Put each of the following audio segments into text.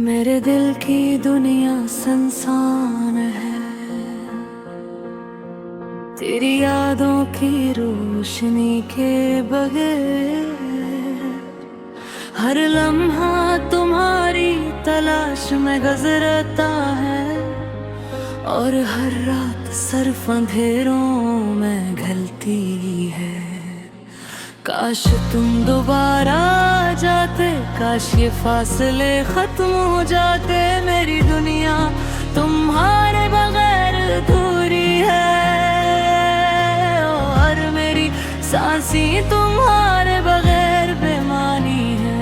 मेरे दिल की दुनिया सुनसान है, तेरी यादों की रोशनी के बगैर। हर लम्हा तुम्हारी तलाश में गुजरता है, और हर रात सिर्फ अंधेरों में ढलती है। काश तुम दोबारा आ जाते, काश ये फासले खत्म हो जाते। मेरी दुनिया तुम्हारे बगैर अधूरी है, और मेरी सांसें तुम्हारे बगैर बेमानी है।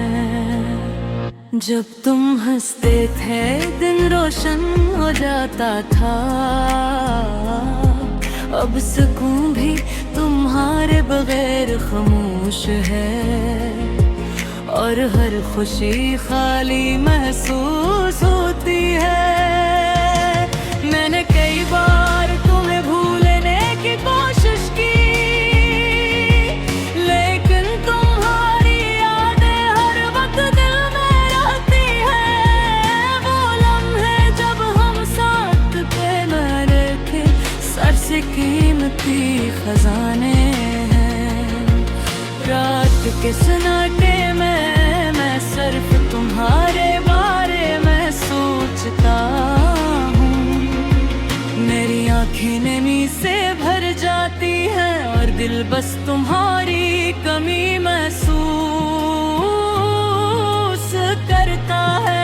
जब तुम हंसते थे दिन रोशन हो जाता था, अब सुकून भी तुम्हारे बगैर खामोश है, और हर खुशी खाली महसूस होती है। मैंने कई बार तुम्हें भूलने की कोशिश की, लेकिन तुम्हारी यादें हर वक्त दिल में रहती है। वो लम्हे जब हम साथ थे, मैंने के सर से कीमती खजाने हैं। रात के सन्नाटे में मैं सिर्फ तुम्हारे बारे में सोचता हूँ। मेरी आँखें नमी से भर जाती हैं, और दिल बस तुम्हारी कमी महसूस करता है।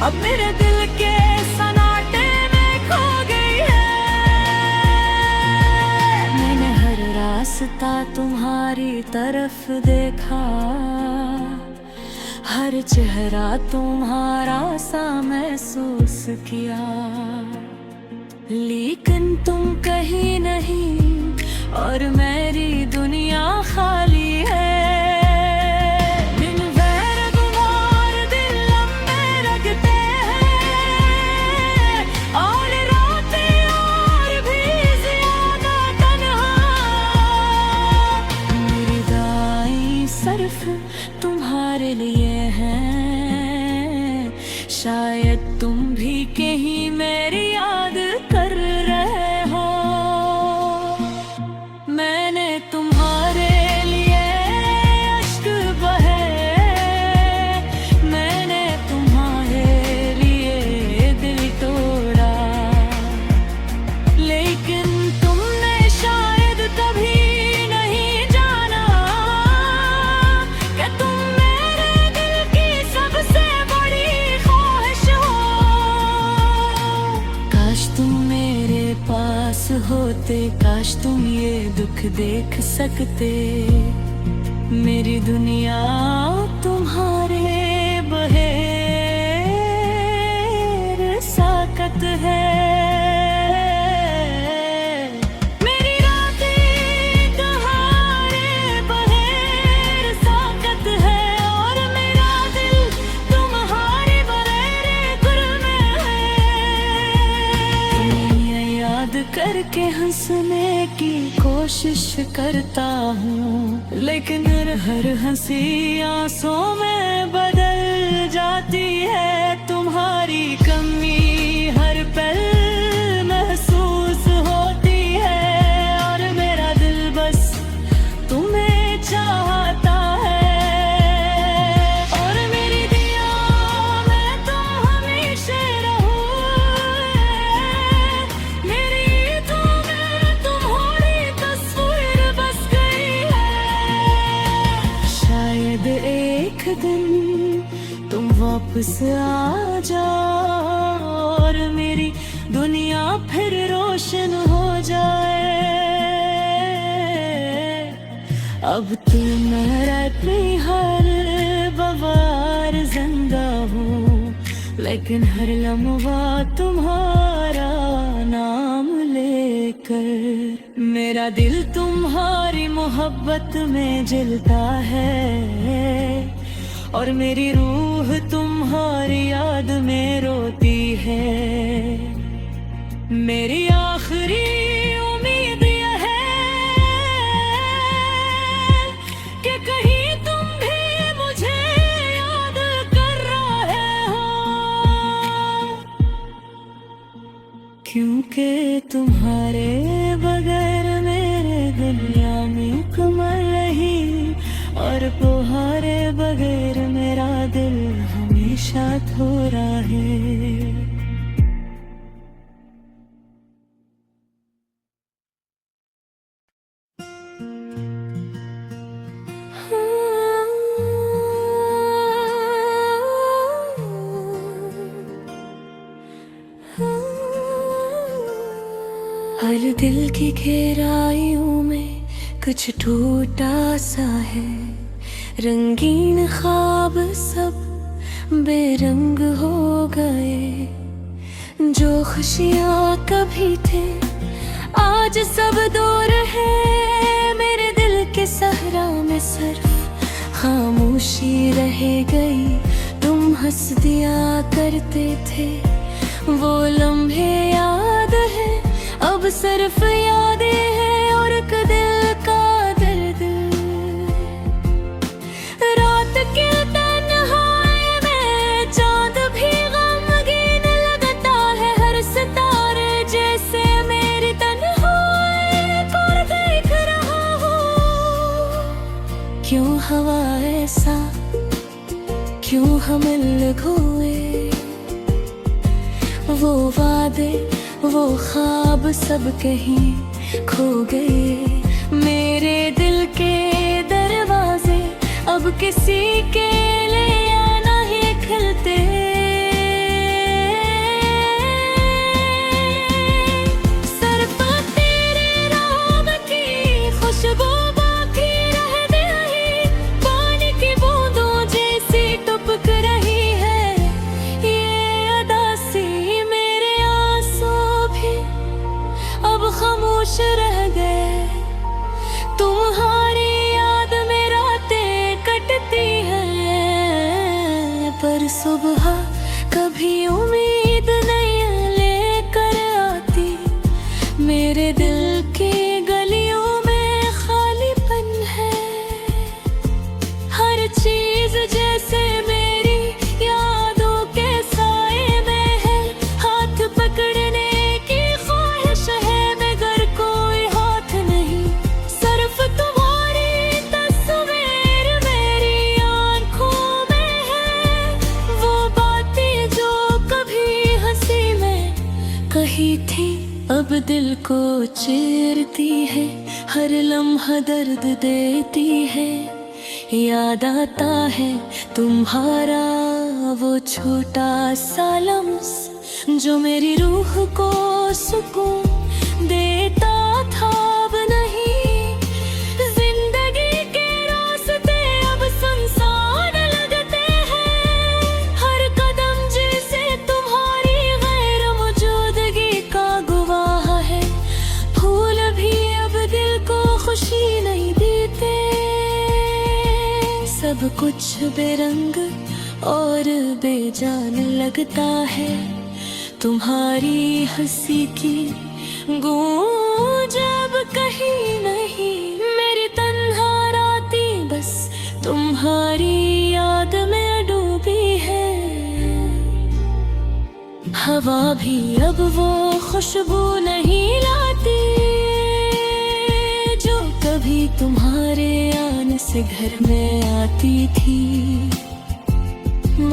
अब मेरे दिल के सन्नाटे में खो गई है। मैंने हर रास्ता तुम्हारी तरफ देखा, हर चेहरा तुम्हारा सा महसूस किया, लेकिन तुम कहीं नहीं, और मेरी दुनिया खाली है। तुम्हारे लिए हैं, शायद तुम भी कहीं मेरी याद कर रहे हो। मैंने तुम्हारे लिए अश्क बहे, मैंने तुम्हारे लिए दिल तोड़ा, लेकिन तुमने शायद कभी होते। काश तुम ये दुख देख सकते, मेरी दुनिया तुम्हारे बगैर साकत है। मेरी रातें तुम्हारे बगैर साकत है, और मेरा दिल तुम्हारे बगैर गुम है। याद करके हंसने की कोशिश करता हूँ, लेकिन हर हंसी आंसुओं में बदल जाती है। तुम्हारी कमी हर पल महसूस होती है, और मेरा दिल बस तुम्हें चाहता है। और मेरी दिया मैं तो हमेशा एक दिन तुम वापस वापस आ जा और मेरी दुनिया फिर रोशन हो जाए। अब तो मैं रहती हर बवार जिंदा हूँ, लेकिन हर लम्हा तुम्हारा नाम लेकर। मेरा दिल तुम्हारी मोहब्बत में जलता है और मेरी रूह तुम्हारी याद में रोती है। मेरी आखिरी उम्मीद यह है कि कहीं तुम भी मुझे याद कर रहे हो, क्योंकि तुम्हारे बगैर मेरे दुनिया में मुकम्मल नहीं, और तुम्हारे बगैर मेरा दिल हमेशा थोड़ा है। हर दिल की गहराइयों में कुछ टूटा सा है, रंगीन ख्वाब सब बेरंग हो गए। जो खुशियाँ कभी थे आज सब दूर है, मेरे दिल के सहरा में सिर्फ खामोशी रह गई। तुम हंस दिया करते थे वो लम्हे याद है, अब सिर्फ यादें हैं और एक दिल का दर्द। रात के तन्हाई में चांद भी गमगीन लगता है, हर सितारे जैसे मेरी तन्हाई को देख रहा हूँ। क्यों हवा ऐसा, क्यों हम अलग हुए, वो वादे वो ख्वाब सब कहीं खो गए। मेरे दिल के दरवाजे अब किसी के लिए नहीं खुलते। सिर्फ तेरे नाम की खुशबू बाकी रह गई, पानी की बूंदों जैसी टपक रही है ये अदासी। मेरे आंसू भी अब खामोश रह गए, तुम्हारी याद में रातें कटती हैं, पर सुबह कभी उम्मीद नहीं लेकर आती। मेरे दिल की गलियों में खालीपन है, हर चीज जैसे मेरी यादों के साए में है। हाथ पकड़ने की ख्वाहिश है मगर कोई हाथ नहीं, सिर्फ तुम्हारी तस्वीर मेरी आंखों में है। वो बातें जो कभी हंसी में कही थी अब दिल को चीरती है, हर लम्हा दर्द देती है। याद आता है तुम्हारा वो छोटा सा लम्स, जो मेरी रूह को सुकून देता था। अब नहीं, जिंदगी के रास्ते अब सुनसान लगते हैं, हर कदम जैसे तुम्हारी गैर मौजूदगी का गवाह है। फूल भी अब दिल को खुशी नहीं देते, सब कुछ बेरंग और बेजान लगता है। तुम्हारी हंसी की गूंज अब कहीं नहीं, मेरी तन्हा रातें बस तुम्हारी याद में डूबी है। हवा भी अब वो खुशबू नहीं लाती जो कभी तुम्हारे आने से घर में आती थी।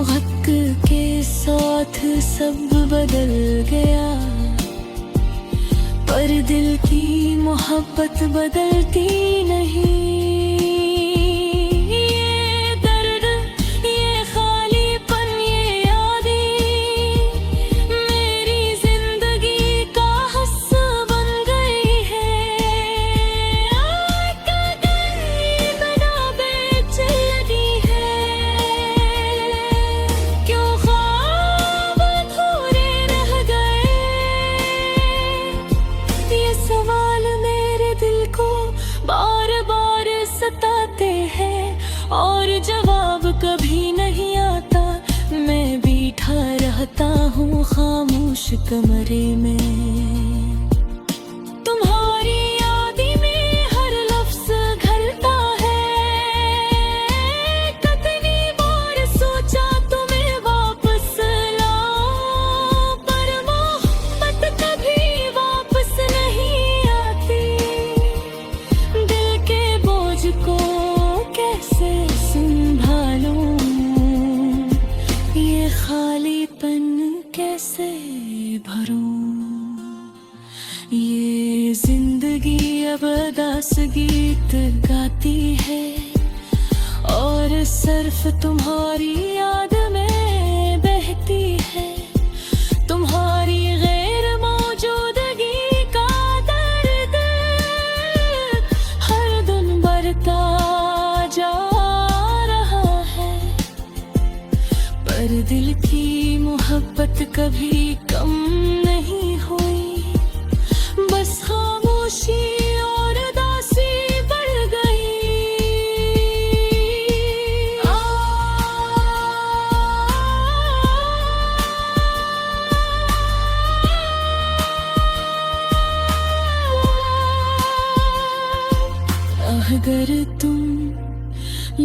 वक्त के साथ सब बदल गया, पर दिल की मोहब्बत बदलती नहीं। ये दर्द, ये खालीपन, ये रहता हूँ खामोश कमरे में। तुम्हारी याद में हर लफ्ज घलता है, कितनी बार सोचा तुम्हें वापस लाऊं, पर मोहब्बत कभी वापस नहीं आती। दिल के बोझ को कैसे संभालूं, ये खालीपन कैसे भरूं। ये जिंदगी अब उदास गीत गाती है, और सिर्फ तुम्हारी याद में बहती है। तुम्हारी गैर मौजूदगी का दर्द हर दिन बढ़ता जा रहा है, पर दिल की मोहब्बत कभी कम नहीं हुई। बस खामोशी और उदासी बढ़ गई। अगर तुम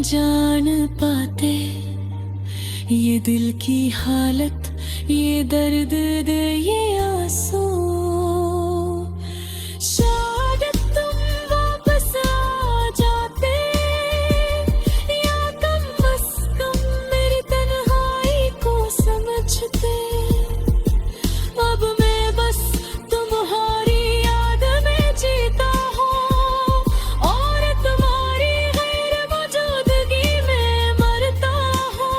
जान पाते ये दिल की हालत, ये दर्द, ये आंसू, शायद तुम वापस आ जाते, या कम अज़ कम मेरी तन्हाई को समझते। अब मैं बस तुम्हारी याद में जीता हूँ, और तुम्हारी गैर मौजूदगी में मरता हूँ।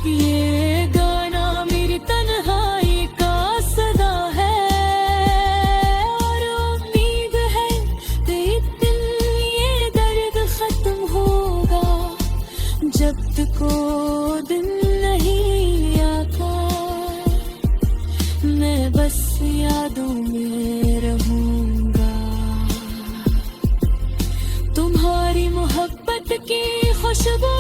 ये गाना मेरी तन्हाई का सदा है, और उम्मीद है कि एक दिन ये दर्द खत्म होगा। जब तक वो दिन नहीं आता, मैं बस यादों में रहूंगा। तुम्हारी मोहब्बत की खुशबू